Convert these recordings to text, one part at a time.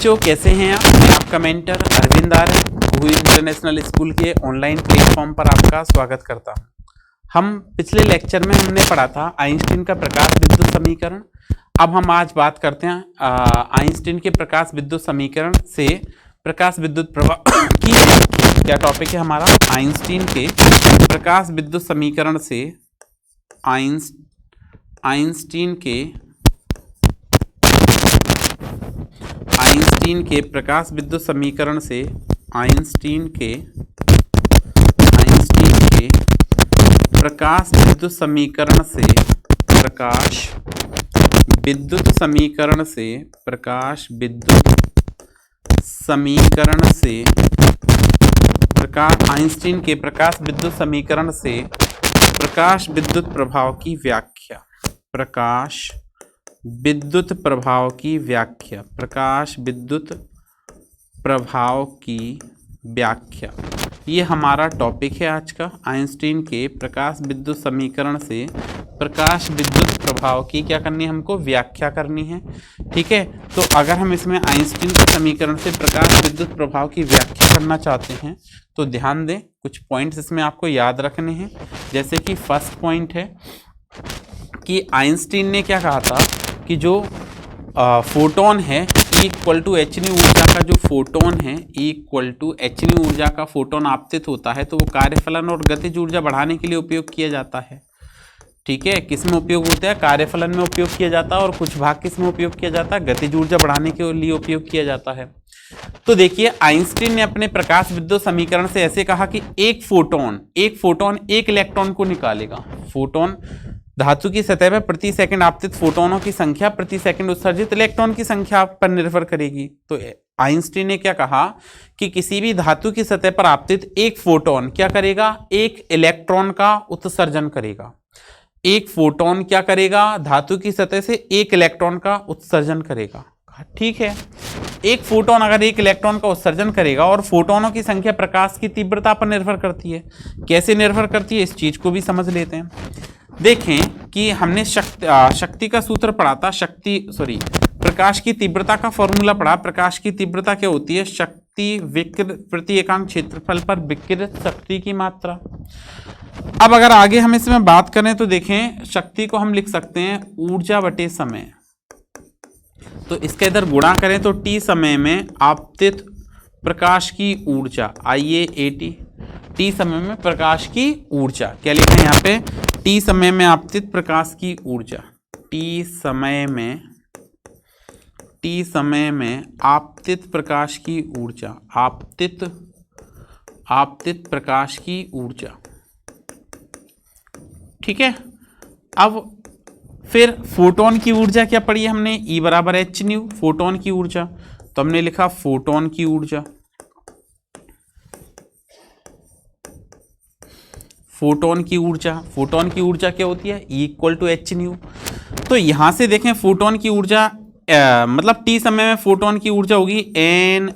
बच्चों कैसे हैं आप? मैं आपका मेंटर अरविंद आर्य हुई इंटरनेशनल स्कूल के ऑनलाइन प्लेटफॉर्म पर आपका स्वागत करता हूं। हम पिछले लेक्चर में हमने पढ़ा था आइंस्टीन का प्रकाश विद्युत समीकरण। अब हम आज बात करते हैं आइंस्टीन के प्रकाश विद्युत समीकरण से प्रकाश विद्युत प्रवाह की। क्या टॉपिक है हमारा? आइंस्टीन के प्रकाश विद्युत समीकरण से आइंस्टीन के प्रकाश विद्युत समीकरण से आइंस्टीन के प्रकाश विद्युत समीकरण से प्रकाश विद्युत समीकरण से आइंस्टीन के प्रकाश विद्युत समीकरण से प्रकाश विद्युत प्रभाव की व्याख्या। प्रकाश विद्युत प्रभाव की व्याख्या ये हमारा टॉपिक है आज का। आइंस्टीन के प्रकाश विद्युत समीकरण से प्रकाश विद्युत प्रभाव की क्या करनी है? हमको व्याख्या करनी है। ठीक है, तो अगर हम इसमें आइंस्टीन के समीकरण से प्रकाश विद्युत प्रभाव की व्याख्या करना चाहते हैं तो ध्यान दें, कुछ पॉइंट्स इसमें आपको याद रखने हैं। जैसे कि फर्स्ट पॉइंट है कि आइंस्टीन ने क्या कहा था कि जो फोटोन है E=hν ऊर्जा का जो फोटोन है E=hν ऊर्जा का फोटोन आपतित होता है तो वो कार्यफलन और गतिज ऊर्जा बढ़ाने के लिए उपयोग किया जाता है। ठीक है, किस में उपयोग होता है? कार्यफलन में उपयोग किया जाता है और कुछ भाग किस में उपयोग किया जाता है? गतिज ऊर्जा बढ़ाने के लिए उपयोग किया जाता है। तो देखिए, आइंस्टीन ने अपने प्रकाश विद्युत समीकरण से ऐसे कहा कि एक फोटोन एक इलेक्ट्रॉन को निकालेगा। फोटोन धातु की सतह पर प्रति सेकंड आपतित फोटोनों की संख्या प्रति सेकंड उत्सर्जित इलेक्ट्रॉन की संख्या पर निर्भर करेगी। तो आइंस्टीन ने क्या कहा कि किसी भी धातु की सतह पर आपतित एक फोटोन क्या करेगा? एक इलेक्ट्रॉन का उत्सर्जन करेगा। एक फोटोन क्या करेगा? धातु की सतह से एक इलेक्ट्रॉन का उत्सर्जन करेगा। ठीक है, एक फोटोन अगर एक इलेक्ट्रॉन का उत्सर्जन करेगा और फोटोनों की संख्या प्रकाश की तीव्रता पर निर्भर करती है। कैसे निर्भर करती है, इस चीज को भी समझ लेते हैं। देखें कि हमने शक्ति का सूत्र पढ़ा था, प्रकाश की तीव्रता का फॉर्मूला पढ़ा। प्रकाश की तीव्रता क्या होती है? शक्ति विकिरित प्रति एकांक क्षेत्रफल पर विकिरित शक्ति की मात्रा। अब अगर आगे हम इसमें बात करें तो देखें, शक्ति को हम लिख सकते हैं ऊर्जा बटे समय। तो इसके इधर गुणा करें तो t समय में आपतित प्रकाश की ऊर्जा IA/AT। t समय में प्रकाश की ऊर्जा क्या लिखा है यहाँ पे? t समय में आपतित प्रकाश की ऊर्जा। t समय में आपतित प्रकाश की ऊर्जा। आपतित प्रकाश की ऊर्जा। ठीक है, अब फिर फोटोन की ऊर्जा क्या पढ़ी हमने? E=hν फोटोन की ऊर्जा। तो हमने लिखा फोटोन की ऊर्जा। फोटोन की ऊर्जा क्या होती है? E=hν। तो यहां से देखें फोटोन की ऊर्जा मतलब t समय में फोटोन की ऊर्जा होगी nhν।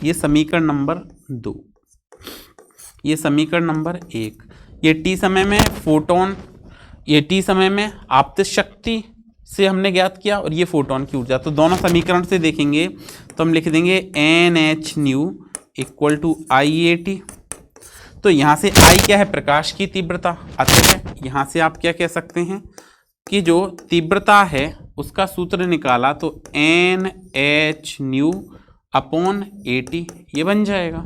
ये समीकरण नंबर 2। ये समीकरण नंबर 1। ये t समय में फोटोन, ये t समय में आपतित शक्ति से हमने ज्ञात किया और ये फोटोन की ऊर्जा। तो दोनों समीकरण से देखेंगे तो हम लिख देंगे nhν =IA/T। तो यहाँ से I क्या है? प्रकाश की तीव्रता। अतः यहाँ से आप क्या कह सकते हैं कि जो तीव्रता है उसका सूत्र निकाला तो nhν/AT ये बन जाएगा।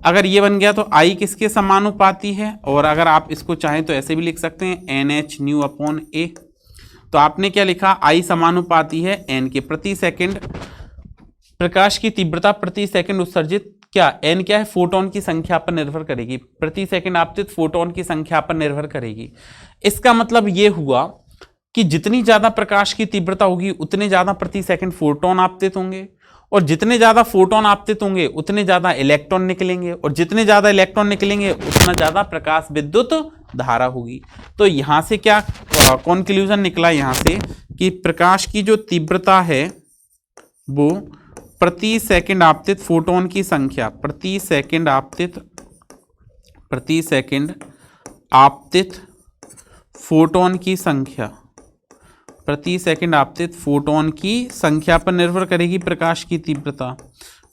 अगर ये बन गया तो I किसके समानुपाती है? और अगर आप इसको चाहें तो ऐसे भी लिख सकते हैं nhν/A। तो आपने क्या लिखा? I समानुपाती है n के। प्रति सेकंड प्रकाश की तीव्रता प्रति सेकंड उत्सर्जित क्या n क्या है? फोटोन की संख्या पर निर्भर करेगी। प्रति सेकंड आपतित फोटोन की संख्या पर निर्भर करेगी। इसका मतलब ये हुआ कि जितनी ज्यादा प्रकाश की तीव्रता होगी उतने ज्यादा प्रति सेकंड फोटोन आपतित होंगे, और जितने ज्यादा फोटोन आपतित होंगे उतने ज्यादा इलेक्ट्रॉन निकलेंगे, और जितने ज्यादा इलेक्ट्रॉन निकलेंगे उतना ज्यादा प्रकाश विद्युत धारा होगी। तो यहां से क्या कंक्लूजन निकला? यहां से कि प्रकाश की जो तीव्रता है वो प्रति सेकंड आपतित फोटोन की संख्या, प्रति सेकंड आपतित फोटोन की संख्या प्रति सेकंड आपतित फोटोन की संख्या पर निर्भर करेगी प्रकाश की तीव्रता।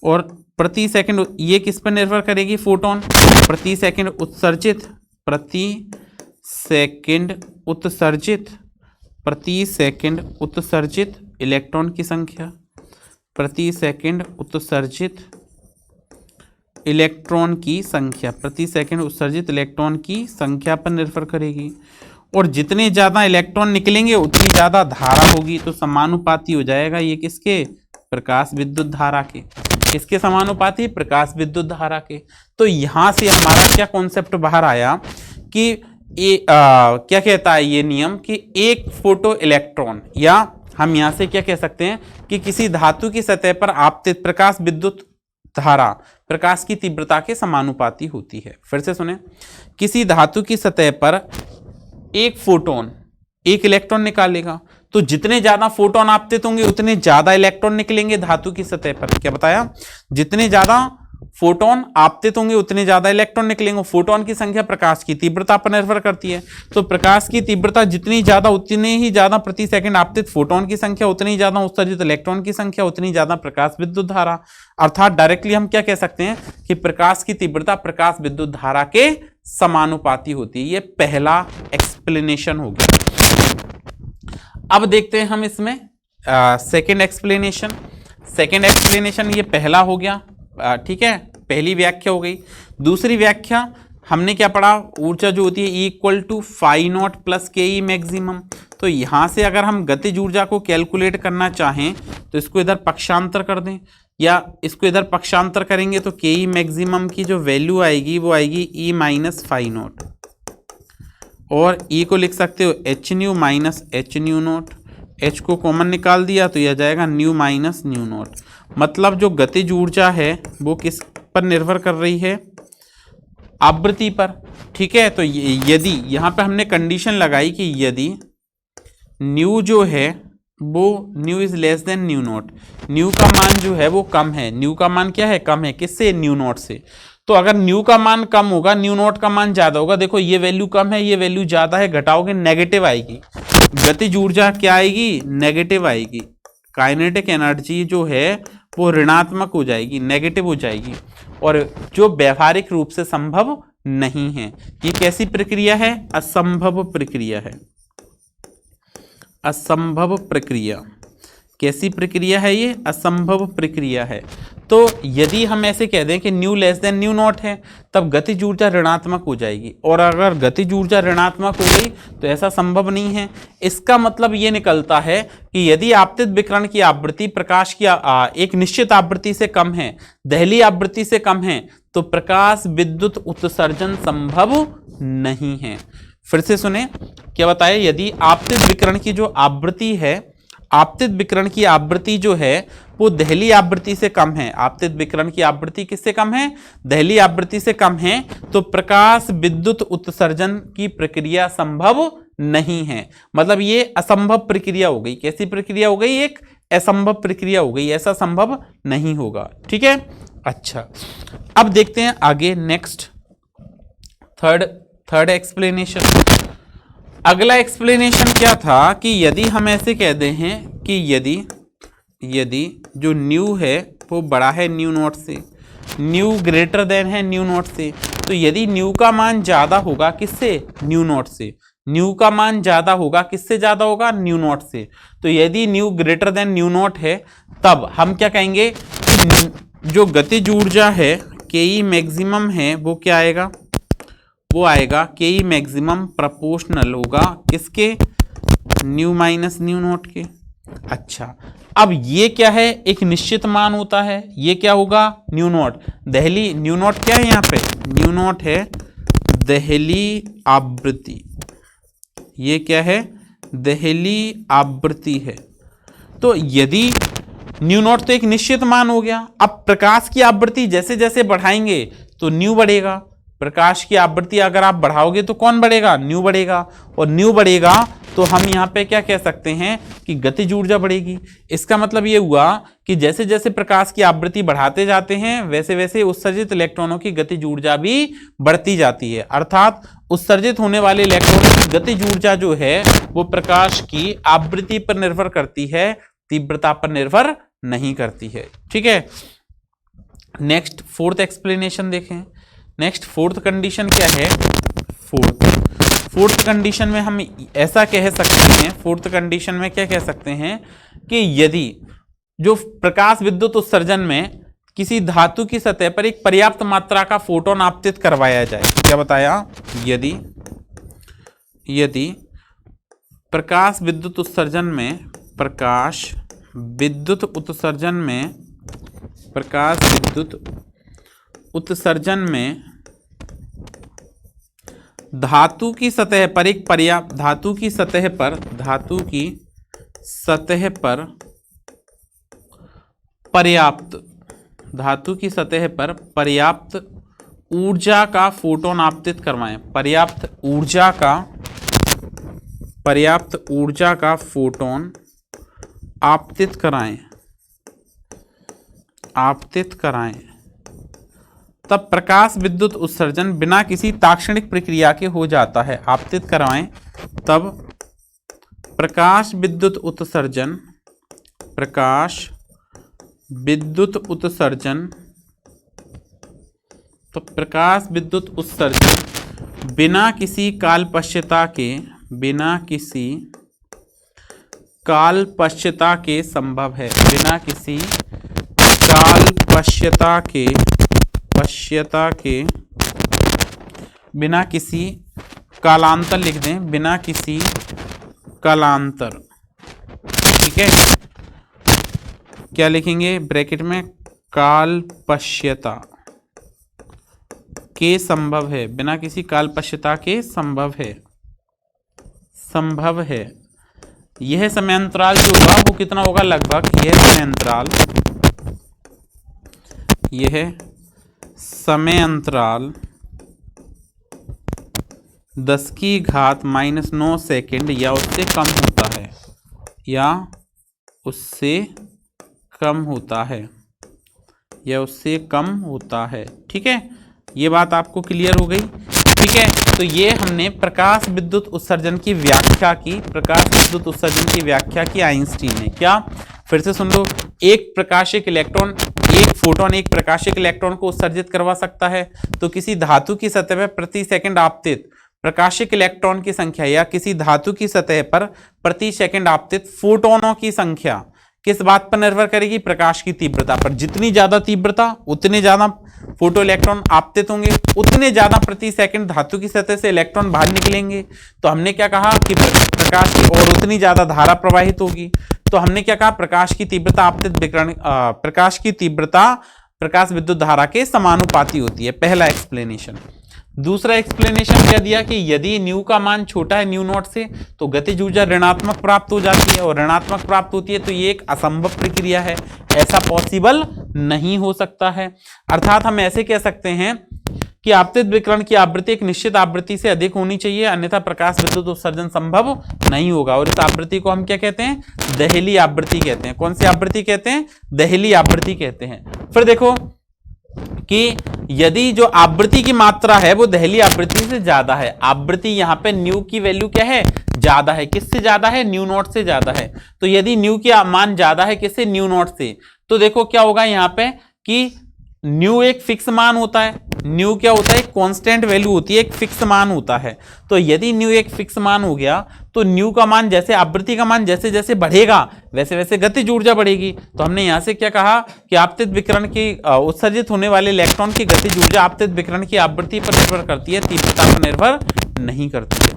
और प्रति सेकंड ये किस पर निर्भर करेगी? फोटोन। प्रति सेकंड उत्सर्जित, प्रति सेकंड उत्सर्जित इलेक्ट्रॉन की संख्या, प्रति सेकंड उत्सर्जित इलेक्ट्रॉन की संख्या, प्रति सेकंड उत्सर्जित इलेक्ट्रॉन की संख्या पर निर्भर करेगी। और जितने ज़्यादा इलेक्ट्रॉन निकलेंगे उतनी ज़्यादा धारा होगी। तो समानुपाती हो जाएगा ये किसके? प्रकाश विद्युत धारा के। किसके समानुपाती? प्रकाश विद्युत धारा के। तो यहाँ से हमारा क्या कॉन्सेप्ट बाहर आया कि क्या कहता है ये नियम कि एक फोटो इलेक्ट्रॉन, या हम यहाँ से क्या कह सकते हैं कि किसी धातु की सतह पर आपतित प्रकाश विद्युत धारा प्रकाश की तीव्रता के समानुपाती होती है। फिर से सुने, किसी धातु की सतह पर एक फोटोन एक इलेक्ट्रॉन निकालेगा, तो जितने ज्यादा फोटोन आपतित होंगे उतने ज्यादा इलेक्ट्रॉन निकलेंगे धातु की सतह पर। क्या बताया? जितने ज्यादा फोटोन आपतित होंगे उतने ज्यादा इलेक्ट्रॉन निकलेंगे। फोटोन की संख्या प्रकाश की तीव्रता पर निर्भर करती है। तो प्रकाश की तीव्रता जितनी ज्यादा उतने ही ज्यादा प्रति सेकंड आपतित फोटोन की संख्या, उतनी ज्यादा उत्सर्जित इलेक्ट्रॉन की संख्या, उतनी ज्यादा प्रकाश विद्युत धारा। अर्थात डायरेक्टली हम क्या कह सकते हैं कि प्रकाश की तीव्रता प्रकाश विद्युत धारा के समानुपाती होती है। ये पहला एक्सप्लेनेशन हो गया। अब देखते हैं हम इसमें सेकेंड एक्सप्लेनेशन। सेकेंड एक्सप्लेनेशन ये पहला हो गया, ठीक है, पहली व्याख्या हो गई। दूसरी व्याख्या हमने क्या पढ़ा? ऊर्जा जो होती है equal to phi naught plus K E maximum. तो यहाँ से अगर हम गतिज ऊर्जा को कैलकुलेट करना चाहें तो इसको इधर पक्षांतर कर दें, या इसको इधर पक्षांतर करेंगे तो के ई मैक्सिमम की जो वैल्यू आएगी वो आएगी ई माइनस फाई नॉट, और ई को लिख सकते हो H new minus H new not. H को कॉमन निकाल दिया तो यह जाएगा न्यू माइनस न्यू नॉट। मतलब जो गतिज ऊर्जा है वो किस पर निर्भर कर रही है? आवृत्ति पर। ठीक है, तो यदि यहाँ पे हमने कंडीशन लगाई कि यदि न्यू जो है वो new is less than new not, new का मान जो है वो कम है। न्यू का मान क्या है? कम है। किससे? न्यू नॉट से। तो अगर न्यू का मान कम होगा, न्यू नॉट का मान ज्यादा होगा। देखो ये वैल्यू कम है, ये वैल्यू ज्यादा है, घटाओगे नेगेटिव आएगी। गतिज ऊर्जा क्या आएगी? नेगेटिव आएगी। काइनेटिक एनर्जी जो है वो ऋणात्मक हो जाएगी, नेगेटिव हो जाएगी, और जो व्यवहारिक रूप से संभव नहीं है। ये कैसी प्रक्रिया है? असंभव प्रक्रिया है। असंभव प्रक्रिया। कैसी प्रक्रिया है ये? असंभव प्रक्रिया है। तो यदि हम ऐसे कह दें कि new less than new not है, तब गतिज ऊर्जा ऋणात्मक हो जाएगी, और अगर गतिज ऊर्जा ऋणात्मक हो गई तो ऐसा संभव नहीं है। इसका मतलब ये निकलता है कि यदि आपतित विकिरण की आवृत्ति प्रकाश की एक निश्चित आवृत्ति से कम है, दहली आवृत्ति से कम है, तो प्रकाश विद्युत उत्सर्जन संभव नहीं है। फिर से सुने, क्या बताया? यदि आपतित विकिरण की जो आवृत्ति है, आपतित विकिरण की आवृत्ति जो है वो दहली आवृत्ति से कम है। आपतित विकिरण की आवृत्ति किससे कम है? दहली आवृत्ति से कम है, तो प्रकाश विद्युत उत्सर्जन की प्रक्रिया संभव नहीं है। मतलब ये असंभव प्रक्रिया हो गई। कैसी प्रक्रिया हो गई? एक असंभव प्रक्रिया हो गई। ऐसा संभव नहीं होगा। ठीक है, अच्छा, अब देखते हैं आगे नेक्स्ट थर्ड एक्सप्लेनेशन। अगला एक्सप्लेनेशन क्या था कि यदि हम ऐसे कहते हैं कि यदि जो न्यू है वो बड़ा है न्यू नॉट से, न्यू ग्रेटर देन है न्यू नॉट से, तो यदि न्यू का मान ज्यादा होगा किससे? न्यू नॉट से। न्यू का मान ज्यादा होगा किससे? ज्यादा होगा न्यू नॉट से। तो यदि new greater than new not है तब हम क्या कहेंगे कि जो गतिज ऊर्जा है के ई मैक्सिमम है वो क्या आएगा? वो आएगा के ई मैक्सिमम प्रोपोर्शनल होगा किसके? न्यू माइनस न्यू नॉट के। अच्छा, अब ये क्या है? एक निश्चित मान होता है। ये क्या होगा? New knot. दहली न्यू नॉट क्या है? यहाँ पे न्यू नॉट है दहली आवृत्ति। ये क्या है? दहली आवृत्ति है। तो यदि न्यू नॉट तो एक निश्चित मान हो गया, अब प्रकाश की आवृत्ति जैसे जैसे बढ़ाएंगे तो न्यू बढ़ेगा। प्रकाश की आवृत्ति अगर आप बढ़ाओगे तो कौन बढ़ेगा? न्यू बढ़ेगा, और न्यू बढ़ेगा तो हम यहाँ पे क्या कह सकते हैं कि गतिज ऊर्जा बढ़ेगी। इसका मतलब ये हुआ कि जैसे जैसे प्रकाश की आवृत्ति बढ़ाते जाते हैं वैसे वैसे उत्सर्जित इलेक्ट्रॉनों की गतिज ऊर्जा भी बढ़ती जाती है। अर्थात उत्सर्जित होने वाले इलेक्ट्रॉन की गतिज ऊर्जा जो है वो प्रकाश की आवृत्ति पर निर्भर करती है, तीव्रता पर निर्भर नहीं करती है। ठीक है, नेक्स्ट फोर्थ एक्सप्लेनेशन देखें। नेक्स्ट फोर्थ कंडीशन क्या है? फोर्थ कंडीशन में हम ऐसा कह सकते हैं, फोर्थ कंडीशन में क्या कह सकते हैं कि यदि जो प्रकाश विद्युत उत्सर्जन में किसी धातु की सतह पर एक पर्याप्त मात्रा का फोटोन आपतित करवाया जाए, क्या बताया? यदि प्रकाश विद्युत उत्सर्जन में धातु की सतह पर पर्याप्त ऊर्जा का फोटोन आपतित करवाएं, पर्याप्त ऊर्जा का फोटोन आपतित कराएं, तब प्रकाश विद्युत उत्सर्जन बिना किसी ताक्षणिक प्रक्रिया के हो जाता है। आपतित करवाएं तब प्रकाश विद्युत उत्सर्जन बिना किसी कालपश्यता के संभव है। बिना किसी कालांतर लिख दें, बिना किसी कालांतर। ठीक है, क्या लिखेंगे ब्रैकेट में? कालपश्यता के संभव है, बिना किसी कालपश्यता के संभव है। यह समयांतराल जो होगा वो कितना होगा? लगभग यह समयांतराल 10⁻⁹ सेकंड या उससे कम होता है। ठीक है, ये बात आपको क्लियर हो गई। ठीक है, तो ये हमने प्रकाश विद्युत उत्सर्जन की व्याख्या की आइंस्टीन ने। क्या? फिर से सुन लो। एक प्रकाशिक इलेक्ट्रॉन को उत्सर्जित करवा सकता है, तो किसी धातु की सतह पर प्रति सेकंड आपतित प्रकाशिक इलेक्ट्रॉन की संख्या या किसी धातु की सतह पर प्रति सेकंड आपतित फोटोनों की संख्या किस बात पर निर्भर करेगी? प्रकाश की तीव्रता पर। जितनी ज्यादा तीव्रता उतने ज्यादा फोटो इलेक्ट्रॉन आपतित होंगे, उतने ज्यादा प्रति सेकंड धातु की सतह से इलेक्ट्रॉन बाहर निकलेंगे। तो हमने क्या कहा कि प्रकाश की और उतनी ज्यादा धारा प्रवाहित होगी। तो हमने क्या कहा? प्रकाश की तीव्रता प्रकाश विद्युत धारा के समानुपाती होती है। पहला एक्सप्लेनेशन। दूसरा एक्सप्लेनेशन क्या दिया कि यदि न्यू का मान छोटा है न्यू नॉट से, तो गतिज ऊर्जा ऋणात्मक प्राप्त हो जाती है, और ऋणात्मक प्राप्त होती है तो ये एक असंभव प्रक्रिया है, ऐसा पॉसिबल नहीं हो सकता है। अर्थात हम ऐसे कह सकते हैं कि आपतित विकिरण की आवृत्ति एक निश्चित आवृत्ति से अधिक होनी चाहिए, अन्यथा प्रकाश विद्युत उत्सर्जन संभव नहीं होगा। और इस आवृत्ति को हम क्या कहते हैं? दहली आवृत्ति कहते हैं। कौन सी आवृत्ति कहते हैं? दहली आवृत्ति कहते हैं। फिर देखो कि यदि जो आवृत्ति की मात्रा है वो दहली आवृत्ति से ज्यादा है, आवृत्ति यहाँ पे न्यू की वैल्यू क्या है? ज्यादा है। किससे ज्यादा है? न्यू नॉट से ज्यादा है। तो यदि न्यू की मान ज्यादा है किससे? न्यू नॉट से, तो देखो क्या होगा यहाँ पे कि न्यू एक फिक्स मान होता है। न्यू क्या होता है? कांस्टेंट वैल्यू होती है, एक फिक्स मान होता है। तो यदि न्यू एक फिक्स मान हो गया तो न्यू का मान जैसे आवृत्ति का मान जैसे जैसे बढ़ेगा वैसे वैसे गतिज ऊर्जा बढ़ेगी। तो हमने यहां से क्या कहा कि आपतित विकिरण की उत्सर्जित होने वाले इलेक्ट्रॉन की गतिज ऊर्जा आपतित विकिरण की आवृत्ति पर निर्भर करती है, तीव्रता पर निर्भर नहीं करती है।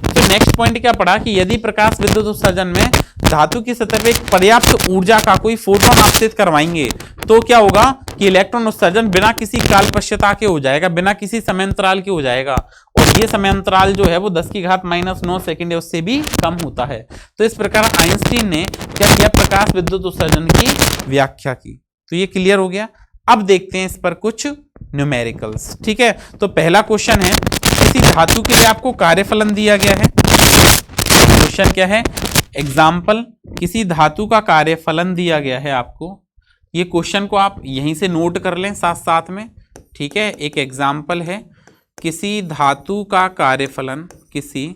तो नेक्स्ट पॉइंट क्या पढ़ा कि यदि प्रकाश विद्युत उत्सर्जन में धातु की सतह पर एक पर्याप्त ऊर्जा का कोई फोटोन आपतित करवाएंगे तो क्या होगा कि इलेक्ट्रॉन उत्सर्जन बिना किसी कालपश्यता के हो जाएगा, बिना किसी समयांतराल के हो जाएगा, और ये समयांतराल जो है वो 10⁻⁹ सेकंड उससे भी कम होता है। तो इस प्रकार आइंस्टीन ने क्या किया? प्रकाश विद्युत उत्सर्जन की व्याख्या की। तो ये क्लियर हो गया। अब देखते हैं इस पर कुछ न्यूमेरिकल्स। ठीक है, तो पहला क्वेश्चन है, किसी धातु के लिए आपको कार्यफलन दिया गया है। क्वेश्चन क्या है? एग्जाम्पल, किसी धातु का कार्यफलन दिया गया है आपको। ये क्वेश्चन को आप यहीं से नोट कर लें साथ साथ में। ठीक है, एक एग्जाम्पल है किसी धातु का कार्यफलन, किसी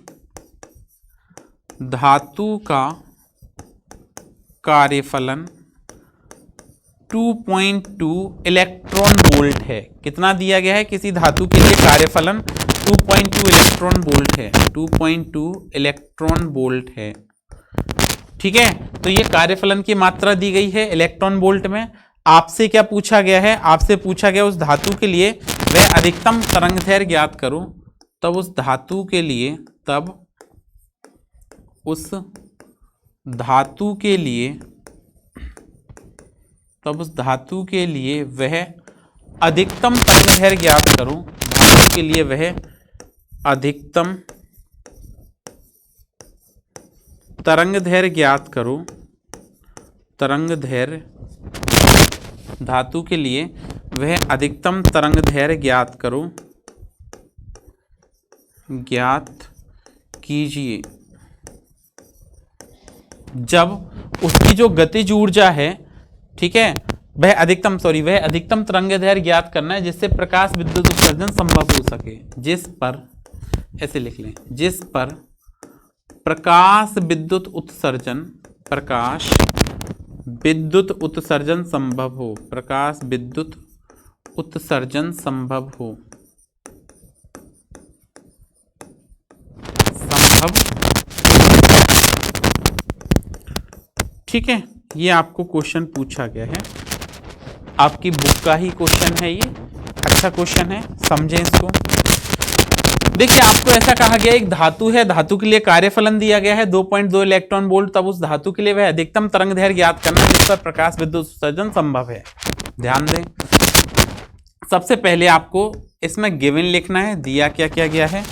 धातु का कार्यफलन 2.2 इलेक्ट्रॉन वोल्ट है। कितना दिया गया है? किसी धातु के लिए कार्यफलन 2.2 इलेक्ट्रॉन वोल्ट है, 2.2 इलेक्ट्रॉन वोल्ट है। ठीक है, तो ये कार्यफलन की मात्रा दी गई है इलेक्ट्रॉन वोल्ट में। आपसे क्या पूछा गया है? आपसे पूछा गया उस धातु के लिए वह अधिकतम तरंगदैर्घ्य ज्ञात करो। तब उस धातु के लिए, तब उस धातु के लिए, तब उस धातु के लिए वह अधिकतम तरंगदैर्घ्य ज्ञात करो। धातु के लिए वह अधिकतम तरंगदैर्घ्य ज्ञात करो। तरंगदैर्घ्य, धातु के लिए वह अधिकतम तरंगदैर्घ्य ज्ञात करो, ज्ञात कीजिए जब उसकी जो गतिज ऊर्जा है, ठीक है, वह अधिकतम तरंगदैर्घ्य ज्ञात करना है जिससे प्रकाश विद्युत उत्सर्जन संभव हो सके। जिस पर, ऐसे लिख लें, जिस पर प्रकाश विद्युत उत्सर्जन संभव हो, प्रकाश विद्युत उत्सर्जन संभव हो, ठीक है। ये आपको क्वेश्चन पूछा गया है, आपकी बुक का ही क्वेश्चन है, ये अच्छा क्वेश्चन है, समझें इसको। देखिए, आपको ऐसा कहा गया एक धातु है, धातु के लिए कार्यफलन दिया गया है 2.2 इलेक्ट्रॉन वोल्ट। तब उस धातु के लिए वह अधिकतम तरंगदैर्घ्य ज्ञात करना है जिस पर प्रकाश विद्युत उत्सर्जन संभव है। ध्यान दें, सबसे पहले आपको इसमें गिवन लिखना है। दिया क्या क्या गया है?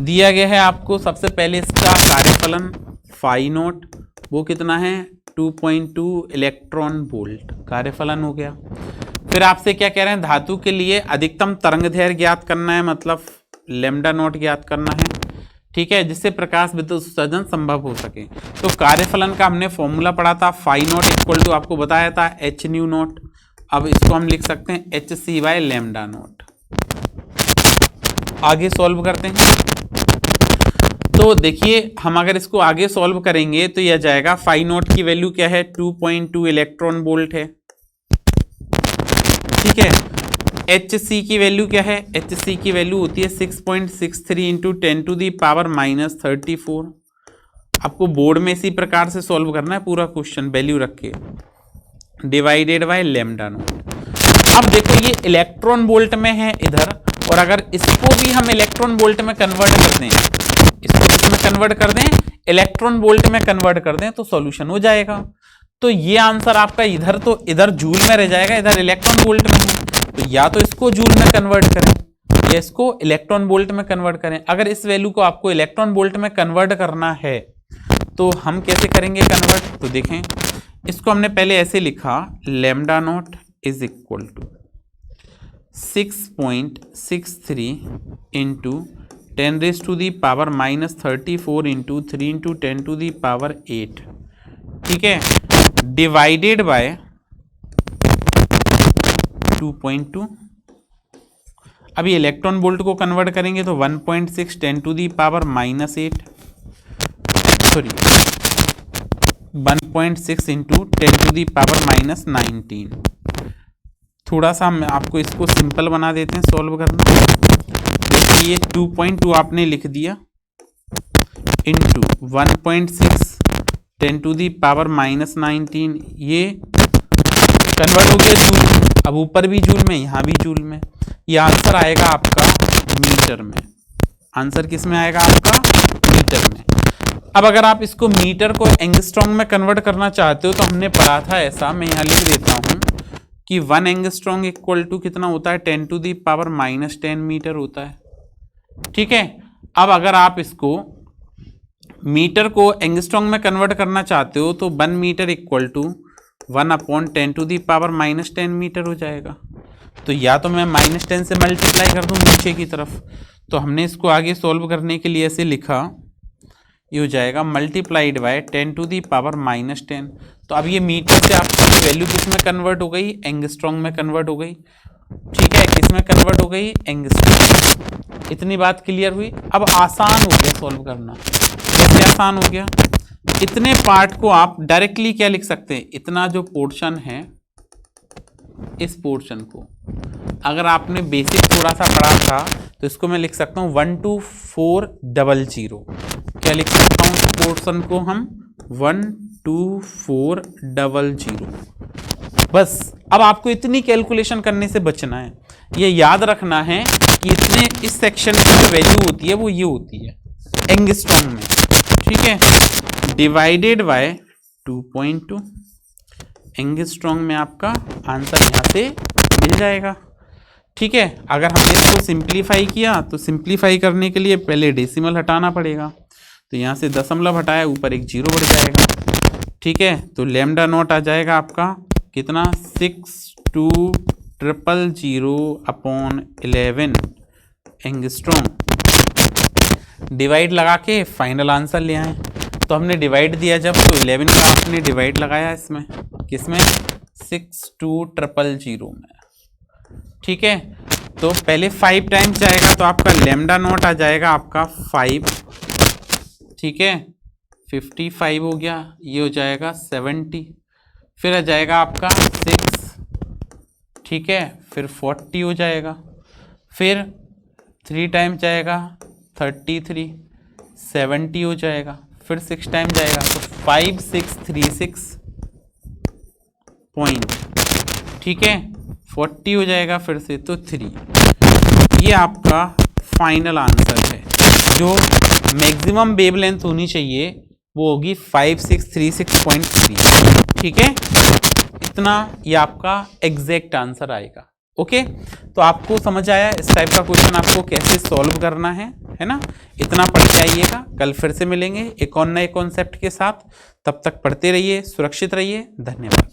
दिया गया है आपको सबसे पहले इसका कार्यफलन फाई नॉट, वो कितना है? 2.2 इलेक्ट्रॉन वोल्ट कार्यफलन हो गया। फिर आपसे क्या कह रहे हैं? धातु के लिए अधिकतम तरंगदैर्घ्य ज्ञात करना है, मतलब लैम्डा नॉट ज्ञात करना है, ठीक है, जिससे प्रकाश विद्युत उत्सर्जन संभव हो सके। तो कार्यफलन का हमने फॉर्मूला पढ़ा था, फाई नॉट इक्वल टू, आपको बताया था, एच न्यू नॉट। अब इसको हम लिख सकते हैं H C by lambda naught. आगे सॉल्व करते हैं। तो देखिए, हम अगर इसको आगे सॉल्व करेंगे तो यह जाएगा, फाई नॉट की वैल्यू क्या है? 2.2 इलेक्ट्रॉन वोल्ट है, ठीक है। एच सी की वैल्यू क्या है? एच सी की वैल्यू होती है 6.63 इंटू 10 टू दी पावर -34। आपको बोर्ड में इसी प्रकार से सॉल्व करना है पूरा क्वेश्चन, वैल्यू रख के, डिवाइडेड बाय लैम्डा नॉट। अब देखो, ये इलेक्ट्रॉन वोल्ट में है इधर, और अगर इसको भी हम इलेक्ट्रॉन वोल्ट में कन्वर्ट कर दें, इसको इसमें कन्वर्ट कर दें, इलेक्ट्रॉन वोल्ट में कन्वर्ट कर दें, तो सॉल्यूशन हो जाएगा। तो ये आंसर आपका इधर, तो इधर जूल में रह जाएगा, इधर इलेक्ट्रॉन वोल्ट में है, तो या तो इसको जूल में कन्वर्ट करें या इसको इलेक्ट्रॉन वोल्ट में कन्वर्ट करें। अगर इस वैल्यू को आपको इलेक्ट्रॉन वोल्ट में कन्वर्ट करना है तो हम कैसे करेंगे कन्वर्ट? तो देखें, इसको हमने पहले ऐसे लिखा, lambda naught is equal to 6.63 into 10 raise to the power -34 into 3 into 10 to the power 8, ठीक है, डिवाइडेड बाय 2.2। अभी इलेक्ट्रॉन वोल्ट को कन्वर्ट करेंगे तो 1.6 10 to the power -8, sorry 1.6 into 10 to the power -19। थोड़ा सा हम आपको इसको सिंपल बना देते हैं सॉल्व करना। देखिए, 2.2 आपने लिख दिया इंटू 1.6 10 टू दी पावर -19, ये कन्वर्ट हो गया जूल। अब ऊपर भी जूल में, यहाँ भी जूल में, ये आंसर आएगा आपका मीटर में। आंसर किस में आएगा आपका? मीटर में। अब अगर आप इसको मीटर को एंगस्ट्रॉन्ग में कन्वर्ट करना चाहते हो तो हमने पढ़ा था ऐसा, मैं यहाँ लिख देता हूँ कि 1 एंगस्ट्रॉन्ग इक्वल टू कितना होता है? 10 टू दी पावर -10 मीटर होता है, ठीक है। अब अगर आप इसको मीटर को एंगस्ट्रॉन्ग में कन्वर्ट करना चाहते हो तो 1 metre equal to 1/10 to the power -10 metre हो जाएगा। तो या तो मैं -10 से मल्टीप्लाई कर दूं नीचे की तरफ, तो हमने इसको आगे सॉल्व करने के लिए ऐसे लिखा ये हो जाएगा मल्टीप्लाइड बाय 10⁻⁻10। तो अब ये मीटर से आपकी वैल्यू किस में कन्वर्ट हो गई, एंगस्ट्रॉन्ग में कन्वर्ट हो गई। ठीक है, किस में कन्वर्ट हो गई, एंगस्ट्रॉन्ग। इतनी बात क्लियर हुई। अब आसान हो गया सॉल्व करना। कैसे आसान हो गया, इतने पार्ट को आप डायरेक्टली क्या लिख सकते हैं, इतना जो पोर्शन है, इस पोर्शन को अगर आपने बेसिक थोड़ा सा पढ़ा था तो इसको मैं लिख सकता हूँ 12400। क्या लिख सकता हूँ, पोर्शन को हम 12400। बस अब आपको इतनी कैलकुलेशन करने से बचना है। ये याद रखना है कि इतने इस सेक्शन की जो वैल्यू होती है वो ये होती है एंगस्ट्रॉम में। ठीक है, डिवाइडेड बाय 2.2 एंगस्ट्रॉम में आपका आंसर यहाँ से मिल जाएगा। ठीक है, अगर हमने इसको सिंप्लीफाई किया तो सिंप्लीफाई करने के लिए पहले डेसिमल हटाना पड़ेगा। तो यहाँ से दशमलव हटाया, ऊपर एक जीरो बढ़ जाएगा। ठीक है, तो लैम्डा नॉट आ जाएगा आपका कितना, 62000/11 एंगस्ट्रॉम। डिवाइड लगा के फाइनल आंसर ले आए। तो हमने डिवाइड दिया जब, तो 11 का आपने डिवाइड लगाया इसमें, किसमें, 62000 में। ठीक है, तो पहले 5 टाइम्स जाएगा तो आपका लैम्डा नॉट आ जाएगा आपका 5। ठीक है, 55 हो गया, ये हो जाएगा 70, फिर आ जाएगा आपका 6। ठीक है, फिर 40 हो जाएगा, फिर 3 टाइम जाएगा 33, 70 हो जाएगा, फिर 6 टाइम जाएगा तो 5636 पॉइंट। ठीक है, 40 हो जाएगा फिर से तो 3। ये आपका फाइनल आंसर है। जो मैक्सिमम वेवलेंथ होनी चाहिए वो होगी 5636.3। ठीक है, इतना ये आपका एग्जैक्ट आंसर आएगा। ओके, तो आपको समझ आया इस टाइप का क्वेश्चन आपको कैसे सॉल्व करना है ना। इतना पढ़ के आइएगा, कल फिर से मिलेंगे एक और नए कॉन्सेप्ट के साथ। तब तक पढ़ते रहिए, सुरक्षित रहिए, धन्यवाद।